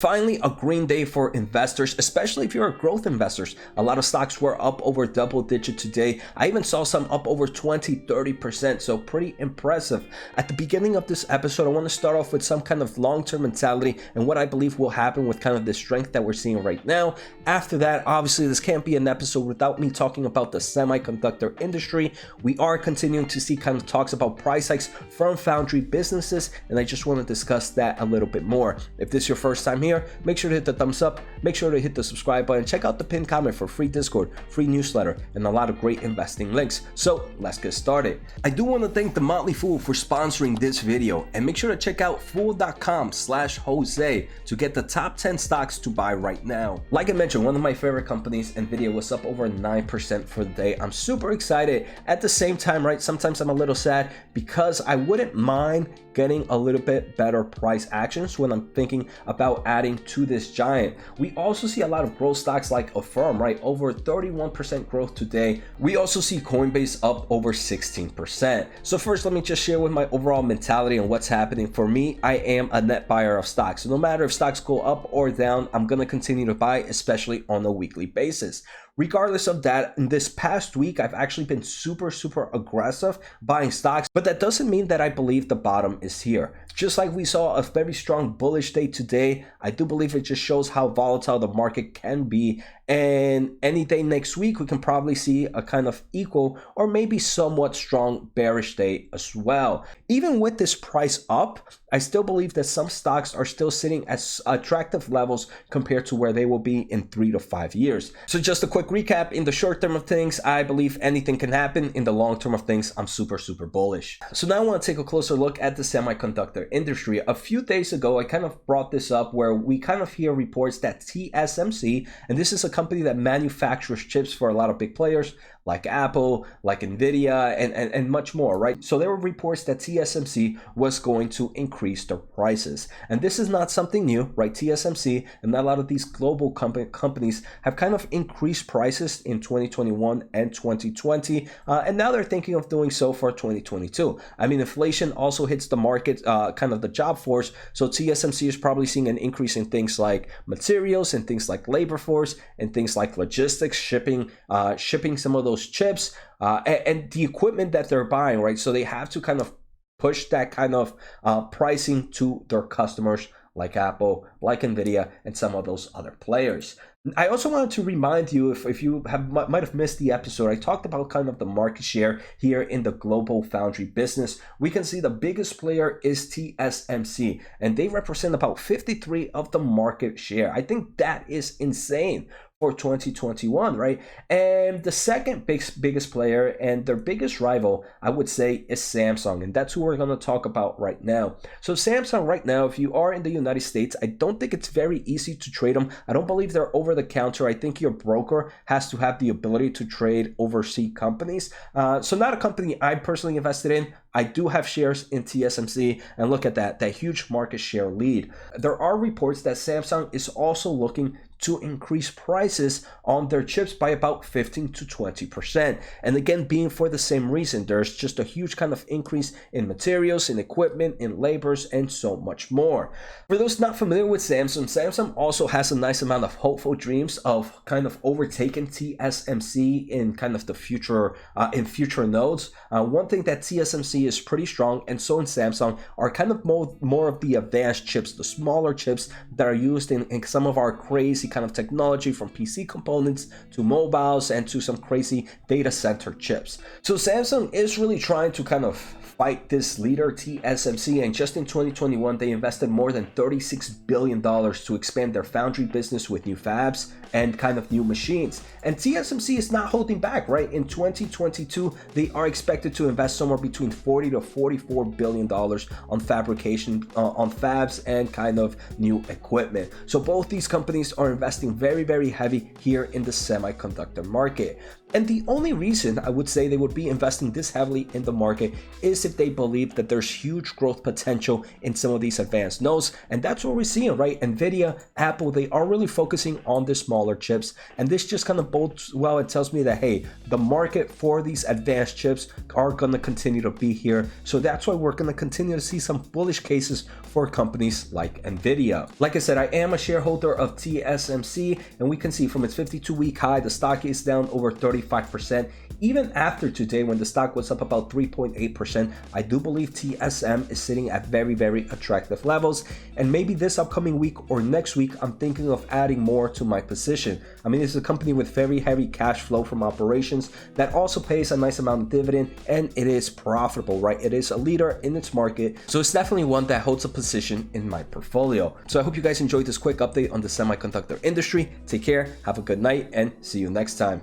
Finally, a green day for investors, especially if you're growth investors. A lot of stocks were up over double digit today. I even saw some up over 20-30%, so pretty impressive. At the beginning of this episode, I want to start off with some kind of long-term mentality and what I believe will happen with kind of the strength that we're seeing right now. After that, obviously, this can't be an episode without me talking about the semiconductor industry. We are continuing to see kind of talks about price hikes from foundry businesses, and I just want to discuss that a little bit more. If this is your first time here, make sure to hit the thumbs up, make sure to hit the subscribe button, check out the pinned comment for free Discord, free newsletter, and a lot of great investing links. So let's get started. I do want to thank the Motley Fool for sponsoring this video, and make sure to check out fool.com/Jose to get the top 10 stocks to buy right now. Like I mentioned, one of my favorite companies, Nvidia, was up over 9% for the day. I'm super excited. At the same time, right, sometimes I'm a little sad because I wouldn't mind getting a little bit better price actions when I'm thinking about adding to this giant. We also see a lot of growth stocks like Affirm, right? Over 31% growth today. We also see Coinbase up over 16%. So first, let me just share with my overall mentality on what's happening. For me, I am a net buyer of stocks. So no matter if stocks go up or down, I'm going to continue to buy, especially on a weekly basis. Regardless of that, in this past week, I've actually been super aggressive buying stocks, but that doesn't mean that I believe the bottom is here. Just like we saw a very strong bullish day today, I do believe it just shows how volatile the market can be. And any day next week, we can probably see a kind of equal or maybe somewhat strong bearish day as well. Even with this price up, I still believe that some stocks are still sitting at attractive levels compared to where they will be in 3 to 5 years. So just a quick recap, in the short term of things, I believe anything can happen. In the long term of things, I'm super bullish. So now I want to take a closer look at the semiconductor industry. A few days ago, I kind of brought this up where we kind of hear reports that TSMC, and this is a company that manufactures chips for a lot of big players like Apple, like Nvidia, and much more, right? So there were reports that TSMC was going to increase their prices. And this is not something new, right? TSMC and a lot of these global companies have kind of increased prices in 2021 and 2020. And now they're thinking of doing so for 2022. I mean, inflation also hits the market, kind of the job force. So TSMC is probably seeing an increase in things like materials and things like labor force and things like logistics, shipping some of those chips and the equipment that they're buying, right? So they have to kind of push that kind of pricing to their customers like Apple, like Nvidia, and some of those other players. I also wanted to remind you, if you might have missed the episode, I talked about kind of the market share here in the global foundry business. We can see the biggest player is TSMC, and they represent about 53% of the market share. I think that is insane for 2021, right? And the second biggest player and their biggest rival, I would say, is Samsung, and that's who we're going to talk about right now. So Samsung right now, if you are in the United States, I don't think it's very easy to trade them. I don't believe they're over the counter. I think your broker has to have the ability to trade overseas companies. So not a company I'm personally invested in. I do have shares in TSMC, and look at that huge market share lead. There are reports that Samsung is also looking to increase prices on their chips by about 15 to 20%. And again, being for the same reason, there's just a huge kind of increase in materials, in equipment, in labors, and so much more. For those not familiar with Samsung, Samsung also has a nice amount of hopeful dreams of kind of overtaking TSMC in kind of the future, in future nodes. One thing that TSMC is pretty strong, and so in Samsung, are kind of more of the advanced chips, the smaller chips that are used in some of our crazy kind of technology, from PC components to mobiles and to some crazy data center chips. So Samsung is really trying to kind of fight this leader TSMC, and just in 2021 they invested more than $36 billion to expand their foundry business with new fabs and kind of new machines. And TSMC is not holding back, right? In 2022 they are expected to invest somewhere between $40 to $44 billion on fabrication, on fabs and kind of new equipment. So both these companies are investing very heavy here in the semiconductor market. And the only reason I would say they would be investing this heavily in the market is if they believe that there's huge growth potential in some of these advanced nodes. And that's what we're seeing, right? Nvidia, Apple, they are really focusing on the smaller chips. And this just kind of bodes well. It tells me that, hey, the market for these advanced chips are going to continue to be here. So that's why we're going to continue to see some bullish cases for companies like Nvidia. Like I said, I am a shareholder of TSMC, and we can see from its 52-week high, the stock is down over 35%. Even after today, when the stock was up about 3.8%, I do believe TSM is sitting at very, very attractive levels. And maybe this upcoming week or next week, I'm thinking of adding more to my position. I mean, it's a company with very heavy cash flow from operations that also pays a nice amount of dividend, and it is profitable, right? It is a leader in its market. So it's definitely one that holds a position in my portfolio. So I hope you guys enjoyed this quick update on the semiconductor industry. Take care, have a good night, and see you next time.